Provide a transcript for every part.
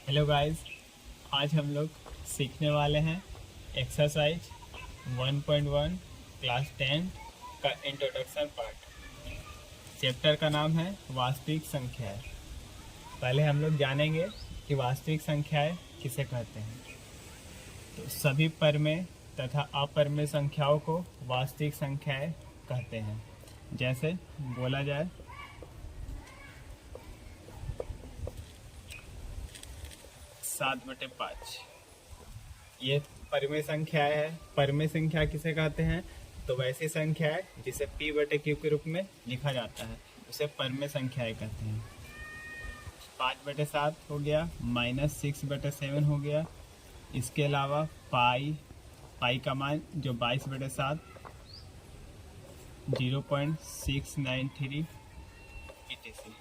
Hello guys, आज हम लोग सीखने वाले हैं एक्सरसाइज 1.1 क्लास 10 का इंट्रोडक्शन पार्ट। चैप्टर का नाम है वास्तविक संख्याएं। पहले हम लोग जानेंगे कि वास्तविक संख्याएं किसे कहते हैं। तो सभी परमेय तथा अपरमेय संख्याओं को वास्तविक संख्याएं कहते हैं। जैसे बोला जाए 7/5, ये परमेय संख्या है। परमेय संख्या किसे कहते हैं? तो वैसी संख्या है जिसे p/q के रूप में लिखा जाता है, उसे परमेय संख्याएं कहते हैं। 5/7 हो गया, -6/7 हो गया। इसके अलावा पाई का मान जो 22/7 0.693 etc।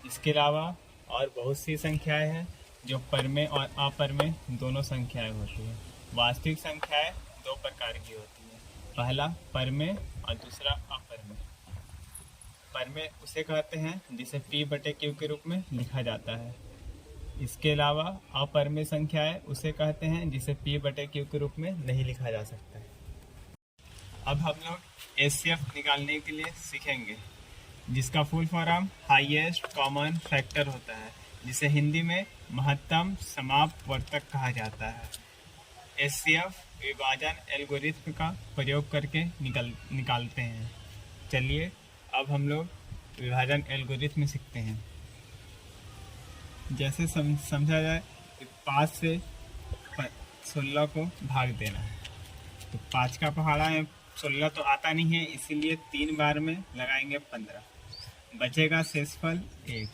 इसके अलावा और बहुत सी संख्याएं हैं जो परमेय और अपरमेय दोनों संख्याएं होती हैं। वास्तविक संख्याएं दो प्रकार की होती हैं, पहला परमेय और दूसरा अपरमेय। परमेय उसे कहते हैं जिसे p/q के रूप में लिखा जाता है। इसके अलावा अपरमेय संख्याएं उसे कहते हैं जिसे p/q के रूप में नहीं लिखा जा सकता है। अब हम लोग HCF निकालने के लिए सीखेंगे, जिसका full form highest common factor होता है, जिसे हिंदी में महत्तम समापवर्तक कहा जाता है। HCF विभाजन एल्गोरिथ्म का प्रयोग करके निकालते हैं। चलिए अब हम लोग विभाजन एल्गोरिथ्म सीखते हैं। जैसे समझा जाए कि 5 से 16 को भाग देना है, तो 5 का पहाड़ा है, 16 तो आता नहीं है, इसीलिए 3 बार में लगाएंगे 15, बचेगा शेषफल 1।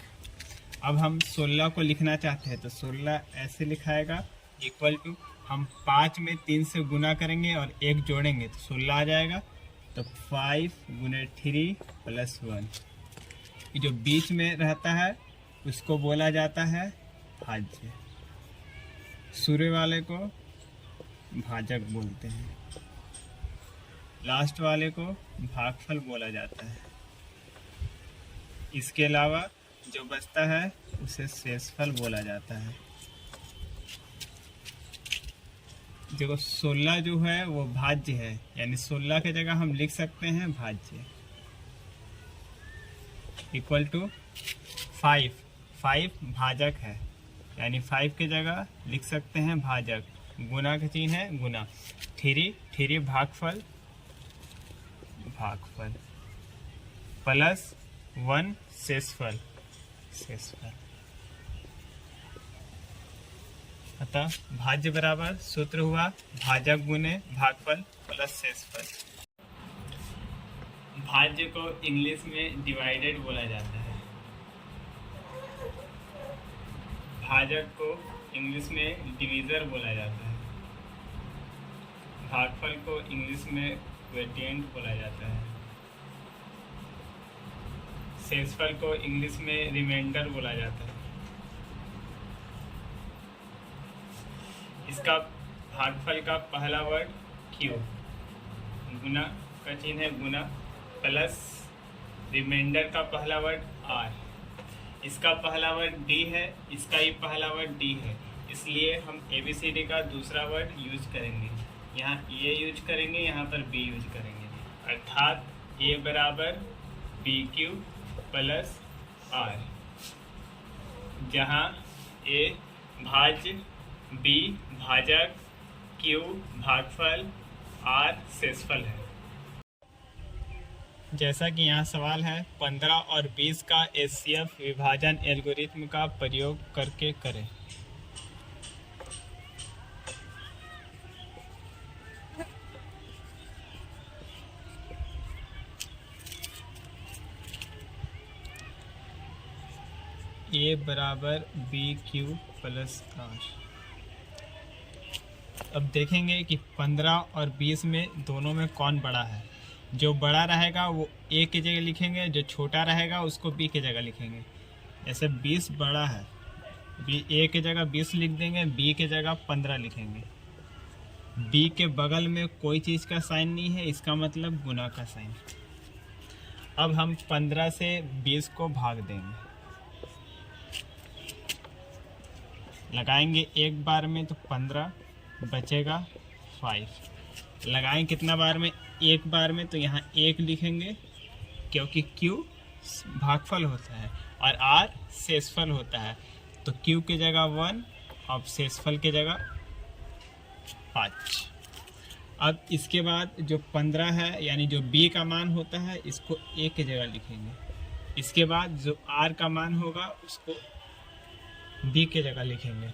अब हम 16 को लिखना चाहते हैं तो 16 ऐसे लिखाएगा इक्वल टू, हम 5 में 3 से गुना करेंगे और 1 जोड़ेंगे तो 16 आ जाएगा। तो 5 × 3 + 1, जो बीच में रहता है उसको बोला जाता है भाज्य। सूर्य वाले को भाजक बोलते हैं, लास्ट वाले को भागफल बोला जाता है। इसके अलावा जो बचता है उसे शेषफल बोला जाता है। देखो 16 जो है वो भाज्य है, यानी 16 की जगह हम लिख सकते हैं भाज्य इक्वल टू 5 भाजक है, यानी 5 की जगह लिख सकते हैं भाजक। गुना का चिन्ह है गुना। 3 भागफल प्लस 1 शेषफल। अतः भाज्य बराबर सूत्र हुआ भाजक गुने भागफल प्लस शेषफल। भाज्य को इंग्लिश में डिवाइडेड बोला जाता है। भाजक को इंग्लिश में डिवीजर बोला जाता है। भागफल को इंग्लिश में क्वोटिएंट बोला जाता है। शेषफल को इंग्लिश में रिमाइंडर बोला जाता है। इसका भागफल का पहला वर्ड q, गुना का चिन्ह है गुना, प्लस रिमाइंडर का पहला वर्ड r। इसका पहला वर्ड d है, इसका ही पहला वर्ड d है, इसलिए हम ABCD का दूसरा वर्ड यूज करेंगे। यहाँ a यूज करेंगे, यहाँ पर b यूज करेंगे, अर्थात a बराबर BQ प्लस r, जहाँ a भाज्य, b भाजक, q भागफल, r शेषफल है। जैसा कि यहाँ सवाल है 15 और 20 का HCF विभाजन एल्गोरिथ्म का प्रयोग करके करें। a बराबर BQ प्लस r। अब देखेंगे कि 15 और 20 में दोनों में कौन बड़ा है। जो बड़ा रहेगा वो a की जगह लिखेंगे, जो छोटा रहेगा उसको b की जगह लिखेंगे। ऐसे 20 बड़ा है, a की जगह 20 लिख देंगे, b की जगह 15 लिखेंगे। b के बगल में कोई चीज़ का साइन नहीं है, इसका मतलब गुना का साइन। अब हम 15 से 20 को भाग देंगे। लगाएंगे एक बार में तो 15, बचेगा 5। लगाएं कितना बार में? एक बार में, तो यहाँ 1 लिखेंगे क्योंकि Q भागफल होता है और R शेषफल होता है, तो Q की जगह 1 और शेषफल की जगह 5। अब इसके बाद जो 15 है यानी जो B का मान होता है इसको A की जगह लिखेंगे। इसके बाद जो R का मान होगा उसको B की जगह लिखेंगे।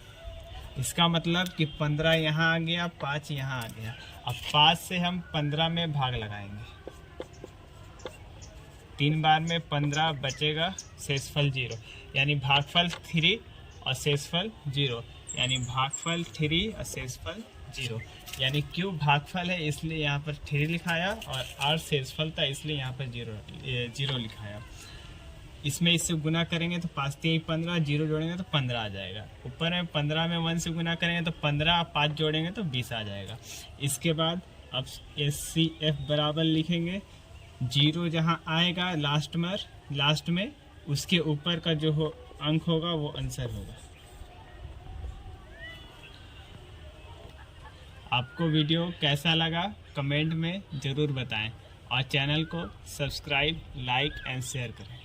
इसका मतलब कि 15 यहाँ आ गया, 5 यहाँ आ गया। अब 5 से हम 15 में भाग लगाएंगे, 3 बार में 15, बचेगा शेषफल 0, यानी भागफल 3 और शेषफल 0, यानी भागफल 3 और शेषफल 0, यानी Q भागफल है इसलिए यहाँ पर 3 लिखाया और R शेषफल था इसलिए यहाँ पर 0 लिखाया। इसमें इससे गुना करेंगे तो 5 3 15, 0 जोड़ेंगे तो 15 आ जाएगा। ऊपर में 15 में 1 से गुना करेंगे तो 15, 5 जोड़ेंगे तो 20 आ जाएगा। इसके बाद अब SCF बराबर लिखेंगे, 0 जहाँ आएगा लास्ट में उसके ऊपर का जो अंक होगा वो आंसर होगा। आपको वीडियो कैसा लगा कमेंट में ज़रूर बताएं और चैनल को सब्सक्राइब, लाइक एंड शेयर करें।